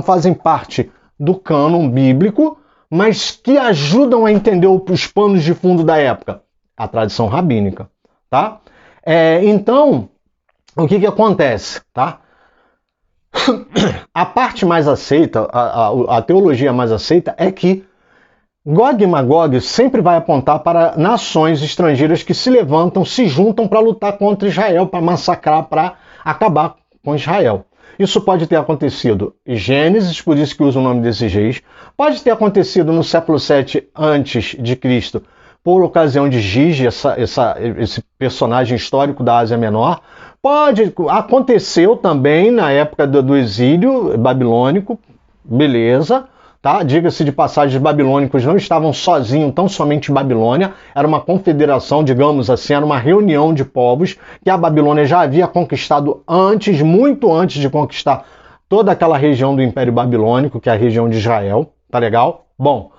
fazem parte do cânon bíblico, mas que ajudam a entender os panos de fundo da época? A tradição rabínica. Tá? Então, o que acontece? Tá? A parte mais aceita, a teologia mais aceita é que Gog e Magog sempre vai apontar para nações estrangeiras que se levantam, se juntam para lutar contra Israel, para massacrar, para acabar com Israel. Isso pode ter acontecido em Gênesis, por isso que usa o nome desses reis. Pode ter acontecido no século 7 a.C., por ocasião de Gigi, esse personagem histórico da Ásia Menor. Aconteceu também na época do exílio babilônico, beleza. Tá? Diga-se de passagem, os babilônicos não estavam sozinhos, tão somente em Babilônia. Era uma confederação, digamos assim, era uma reunião de povos que a Babilônia já havia conquistado antes, muito antes de conquistar toda aquela região do Império Babilônico, que é a região de Israel. Tá legal? Bom,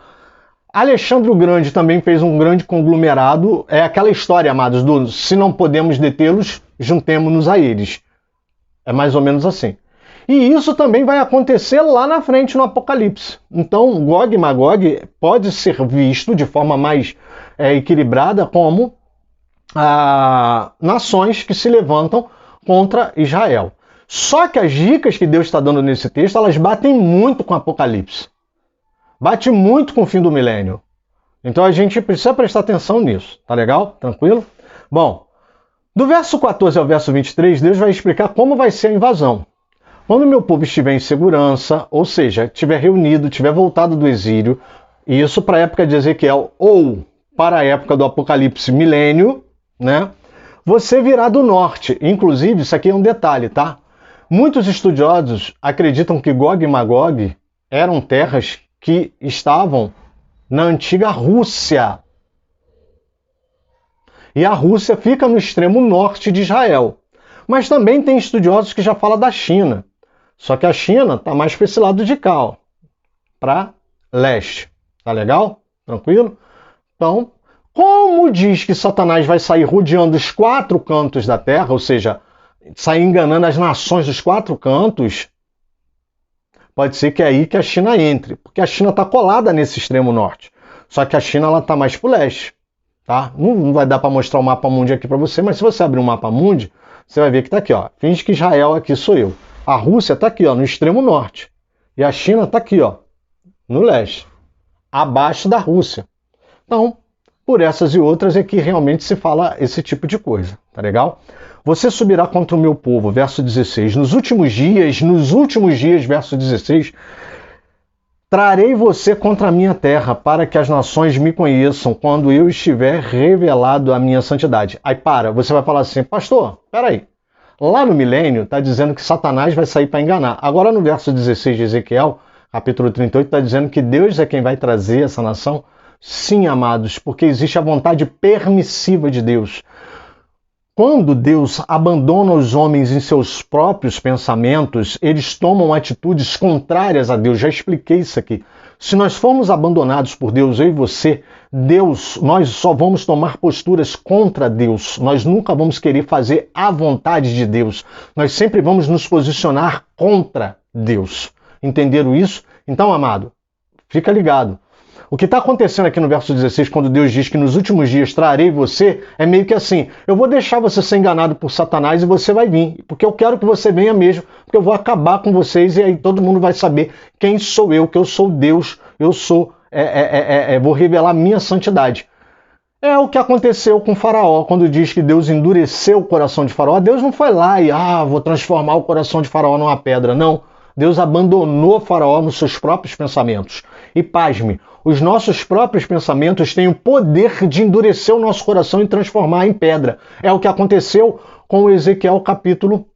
Alexandre o Grande também fez um grande conglomerado. É aquela história, amados, do se não podemos detê-los, juntemo-nos a eles. É mais ou menos assim. E isso também vai acontecer lá na frente no Apocalipse. Então, Gog e Magog pode ser visto de forma mais equilibrada como nações que se levantam contra Israel. Só que as dicas que Deus está dando nesse texto, elas batem muito com o Apocalipse. Bate muito com o fim do milênio. Então a gente precisa prestar atenção nisso. Tá legal? Tranquilo? Bom, do verso 14 ao verso 23, Deus vai explicar como vai ser a invasão. Quando o meu povo estiver em segurança, ou seja, estiver reunido, estiver voltado do exílio, e isso para a época de Ezequiel ou para a época do Apocalipse milênio, né? você virá do norte. Inclusive, isso aqui é um detalhe, tá? Muitos estudiosos acreditam que Gog e Magog eram terras que estavam na antiga Rússia. E a Rússia fica no extremo norte de Israel. Mas também tem estudiosos que já falam da China. Só que a China está mais para esse lado de cá, ó, para leste. Tá legal? Tranquilo? Então, como diz que Satanás vai sair rodeando os 4 cantos da terra, ou seja, sair enganando as nações dos 4 cantos, pode ser que é aí que a China entre, porque a China está colada nesse extremo norte. Só que a China está mais para o leste. Tá? Não vai dar para mostrar o mapa mundi aqui para você, mas se você abrir um mapa mundi, você vai ver que está aqui, ó. Finge que Israel aqui sou eu. A Rússia está aqui, ó, no extremo norte. E a China está aqui, ó, no leste, abaixo da Rússia. Então, por essas e outras é que realmente se fala esse tipo de coisa, tá legal? Você subirá contra o meu povo, verso 16. Nos últimos dias, verso 16, trarei você contra a minha terra, para que as nações me conheçam quando eu estiver revelado a minha santidade. Aí você vai falar assim, pastor, peraí. Lá no milênio está dizendo que Satanás vai sair para enganar. Agora no verso 16 de Ezequiel, capítulo 38, está dizendo que Deus é quem vai trazer essa nação. Sim, amados, porque existe a vontade permissiva de Deus. Quando Deus abandona os homens em seus próprios pensamentos, eles tomam atitudes contrárias a Deus. Já expliquei isso aqui. Se nós formos abandonados por Deus, eu e você, nós só vamos tomar posturas contra Deus. Nós nunca vamos querer fazer a vontade de Deus. Nós sempre vamos nos posicionar contra Deus. Entenderam isso? Então, amado, fica ligado. O que está acontecendo aqui no verso 16, quando Deus diz que nos últimos dias trarei você, é meio que assim, eu vou deixar você ser enganado por Satanás e você vai vir, porque eu quero que você venha mesmo, porque eu vou acabar com vocês e aí todo mundo vai saber quem sou eu, que eu sou Deus, vou revelar minha santidade. É o que aconteceu com Faraó, quando diz que Deus endureceu o coração de Faraó. Deus não foi lá e, vou transformar o coração de Faraó numa pedra, não. Deus abandonou Faraó nos seus próprios pensamentos. E pasme, os nossos próprios pensamentos têm o poder de endurecer o nosso coração e transformar em pedra. É o que aconteceu com Ezequiel capítulo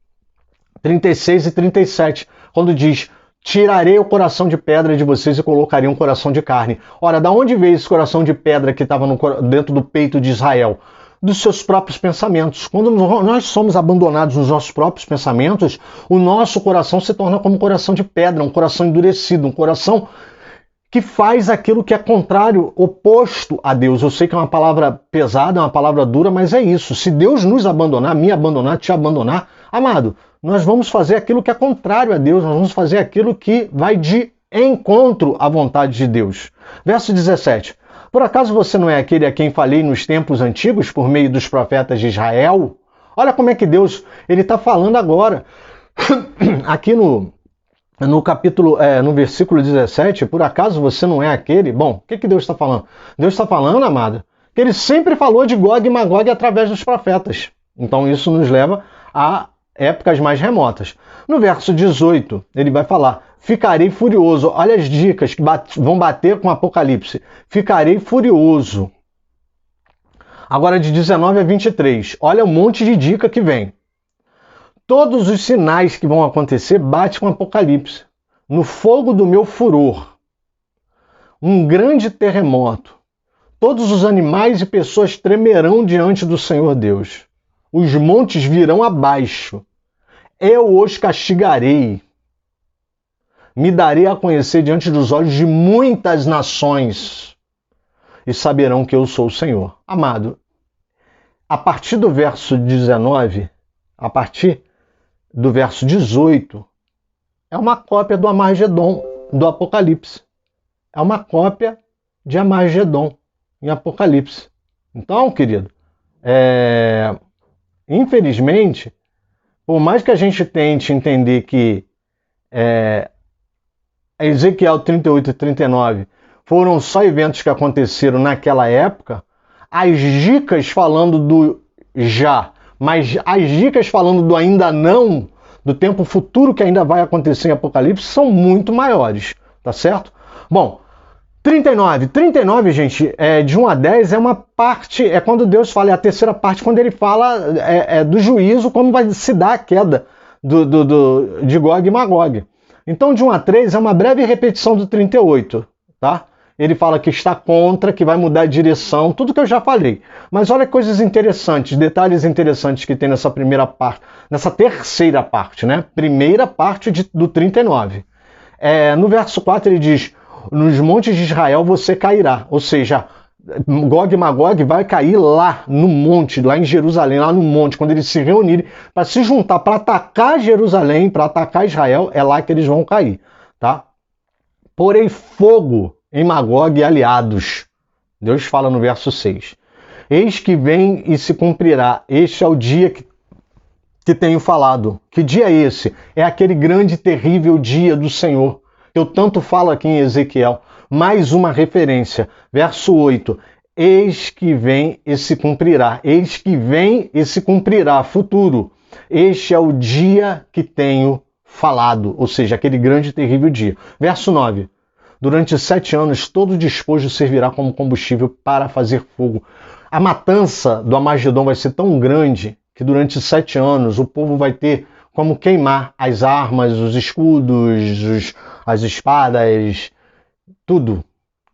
36 e 37, quando diz, tirarei o coração de pedra de vocês e colocarei um coração de carne. Ora, da onde veio esse coração de pedra que estava dentro do peito de Israel? Dos seus próprios pensamentos. Quando nós somos abandonados nos nossos próprios pensamentos, o nosso coração se torna como um coração de pedra, um coração endurecido, um coração que faz aquilo que é contrário, oposto a Deus. Eu sei que é uma palavra pesada, é uma palavra dura, mas é isso. Se Deus nos abandonar, me abandonar, te abandonar, amado, nós vamos fazer aquilo que é contrário a Deus, nós vamos fazer aquilo que vai de encontro à vontade de Deus. Verso 17. Por acaso você não é aquele a quem falei nos tempos antigos por meio dos profetas de Israel? Olha como é que Deus ele está falando agora. Aqui no capítulo, no versículo 17, por acaso você não é aquele? Bom, o que Deus está falando? Deus está falando, amado, que ele sempre falou de Gog e Magog através dos profetas. Então isso nos leva a épocas mais remotas. No verso 18, ele vai falar, ficarei furioso. Olha as dicas que vão bater com Apocalipse. Ficarei furioso. Agora de 19 a 23, olha um monte de dica que vem. Todos os sinais que vão acontecer bate com Apocalipse. No fogo do meu furor, um grande terremoto. Todos os animais e pessoas tremerão diante do Senhor Deus. Os montes virão abaixo. Eu os castigarei. Me darei a conhecer diante dos olhos de muitas nações. E saberão que eu sou o Senhor. Amado, a partir do verso 19, a partir do verso 18, é uma cópia do Armagedon, do Apocalipse. É uma cópia de Armagedon em Apocalipse. Então, querido, infelizmente, por mais que a gente tente entender que Ezequiel 38 e 39 foram só eventos que aconteceram naquela época, as dicas falando do já, mas as dicas falando do ainda não, do tempo futuro que ainda vai acontecer em Apocalipse, são muito maiores, tá certo? Bom, 39. 39, gente, de 1 a 10 é uma parte, é quando Deus fala, é a terceira parte, quando ele fala do juízo, como vai se dar a queda de Gog e Magog. Então, de 1 a 3 é uma breve repetição do 38, tá? Ele fala que está contra, que vai mudar a direção, tudo que eu já falei. Mas olha coisas interessantes, detalhes interessantes que tem nessa primeira parte, nessa terceira parte, né? Primeira parte do 39. No verso 4 ele diz: nos montes de Israel você cairá. Ou seja, Gog e Magog vai cair lá no monte, lá em Jerusalém, lá no monte, quando eles se reunirem para se juntar, para atacar Jerusalém, para atacar Israel, é lá que eles vão cair, tá? Porém, fogo em Magog e aliados. Deus fala no verso 6. Eis que vem e se cumprirá. Este é o dia que tenho falado. Que dia é esse? É aquele grande e terrível dia do Senhor. Eu tanto falo aqui em Ezequiel. Mais uma referência. Verso 8. Eis que vem e se cumprirá. Eis que vem e se cumprirá. Futuro. Este é o dia que tenho falado. Ou seja, aquele grande e terrível dia. Verso 9. Durante 7 anos, todo despojo servirá como combustível para fazer fogo. A matança do Armagedon vai ser tão grande que durante 7 anos o povo vai ter como queimar as armas, os escudos, as espadas, tudo,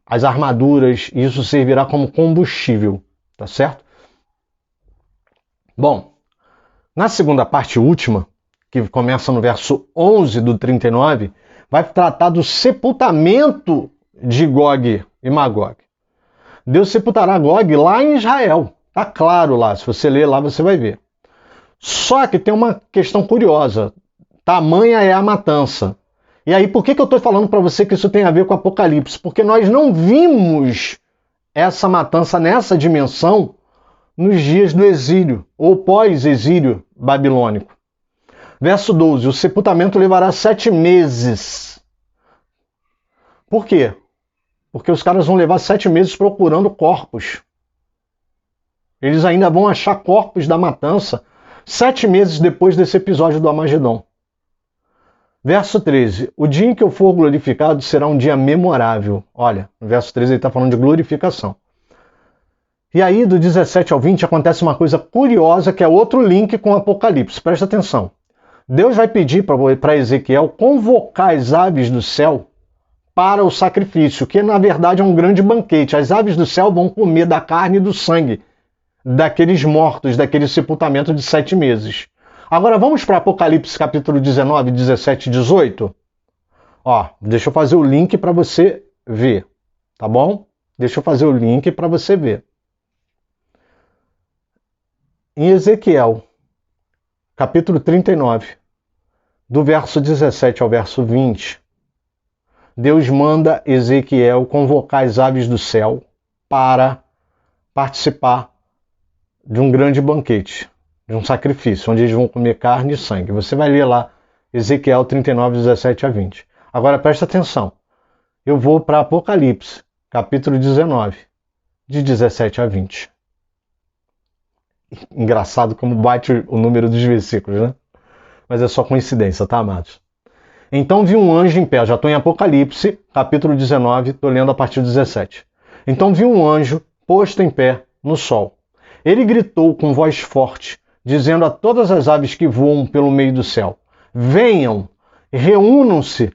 as armaduras, e isso servirá como combustível, tá certo? Bom, na segunda parte última, que começa no verso 11 do 39, vai tratar do sepultamento de Gog e Magog. Deus sepultará Gog lá em Israel. Tá claro lá, se você ler lá você vai ver. Só que tem uma questão curiosa. Tamanha é a matança. E aí, por que eu estou falando para você que isso tem a ver com Apocalipse? Porque nós não vimos essa matança nessa dimensão nos dias do exílio, ou pós-exílio babilônico. Verso 12, o sepultamento levará 7 meses. Por quê? Porque os caras vão levar 7 meses procurando corpos. Eles ainda vão achar corpos da matança 7 meses depois desse episódio do Armagedon. Verso 13, o dia em que eu for glorificado será um dia memorável. Olha, no verso 13 ele está falando de glorificação. E aí, do 17 ao 20, acontece uma coisa curiosa, que é outro link com o Apocalipse. Presta atenção. Deus vai pedir para Ezequiel convocar as aves do céu para o sacrifício, que na verdade é um grande banquete. As aves do céu vão comer da carne e do sangue daqueles mortos, daquele sepultamento de 7 meses. Agora vamos para Apocalipse capítulo 19, 17 e 18? Deixa eu fazer o link para você ver, tá bom? Deixa eu fazer o link para você ver. Em Ezequiel, capítulo 39, do verso 17 ao verso 20, Deus manda Ezequiel convocar as aves do céu para participar de um grande banquete, de um sacrifício, onde eles vão comer carne e sangue. Você vai ler lá Ezequiel 39, 17 a 20. Agora presta atenção. Eu vou para Apocalipse, capítulo 19, de 17 a 20. Engraçado como bate o número dos versículos, né? Mas é só coincidência, tá, amados? Então vi um anjo em pé, já estou em Apocalipse, capítulo 19, estou lendo a partir do 17. Então vi um anjo posto em pé no sol. Ele gritou com voz forte, dizendo a todas as aves que voam pelo meio do céu: venham, reúnam-se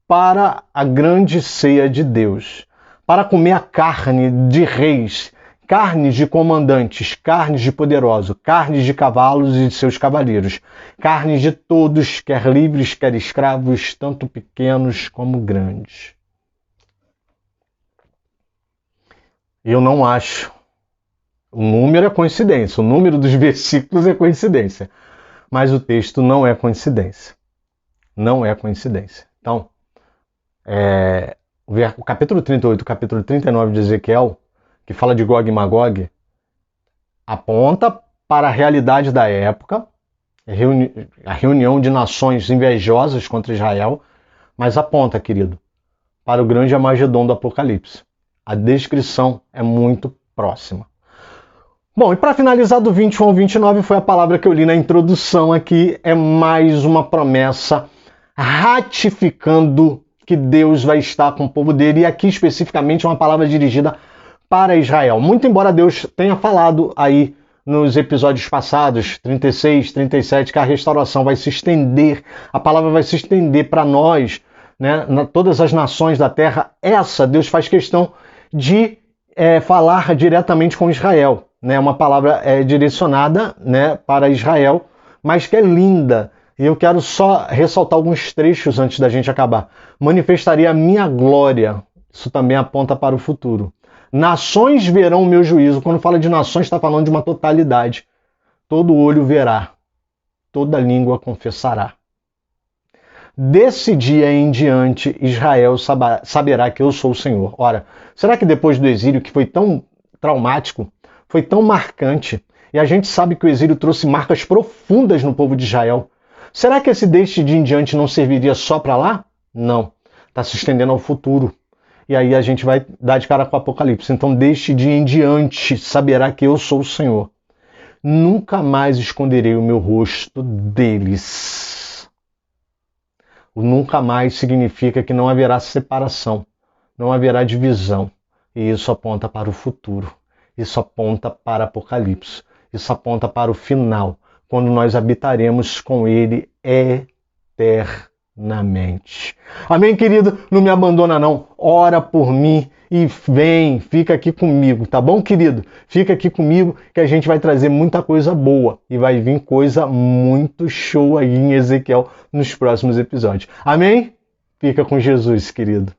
para a grande ceia de Deus, para comer a carne de reis, carnes de comandantes, carnes de poderosos, carnes de cavalos e de seus cavaleiros, carnes de todos, quer livres, quer escravos, tanto pequenos como grandes. Eu não acho. O número é coincidência, o número dos versículos é coincidência, mas o texto não é coincidência. Não é coincidência. Então, o capítulo 38 e o capítulo 39 de Ezequiel, que fala de Gog e Magog, aponta para a realidade da época, a reunião de nações invejosas contra Israel, mas aponta, querido, para o grande Armagedon do Apocalipse. A descrição é muito próxima. Bom, e para finalizar, do 21 ao 29 foi a palavra que eu li na introdução aqui, é mais uma promessa ratificando que Deus vai estar com o povo dele, e aqui especificamente é uma palavra dirigida para Israel. Muito embora Deus tenha falado aí nos episódios passados, 36, 37, que a restauração vai se estender, a palavra vai se estender para nós, né, todas as nações da terra, Deus faz questão de falar diretamente com Israel. Né, uma palavra direcionada, né, para Israel, mas que é linda. E eu quero só ressaltar alguns trechos antes da gente acabar. Manifestaria a minha glória. Isso também aponta para o futuro. Nações verão o meu juízo. Quando fala de nações, está falando de uma totalidade. Todo olho verá, toda língua confessará. Desse dia em diante, Israel saberá que eu sou o Senhor. Ora, será que depois do exílio, que foi tão traumático, foi tão marcante, e a gente sabe que o exílio trouxe marcas profundas no povo de Israel, será que esse deste dia em diante não serviria só para lá? Não, está se estendendo ao futuro. E aí a gente vai dar de cara com o Apocalipse. Então, deste dia em diante, saberá que eu sou o Senhor. Nunca mais esconderei o meu rosto deles. O nunca mais significa que não haverá separação, não haverá divisão. E isso aponta para o futuro. Isso aponta para Apocalipse. Isso aponta para o final, quando nós habitaremos com Ele eternamente. Amém, querido? Não me abandona não. Ora por mim e vem, fica aqui comigo, tá bom, querido? Fica aqui comigo que a gente vai trazer muita coisa boa e vai vir coisa muito show aí em Ezequiel nos próximos episódios. Amém? Fica com Jesus, querido.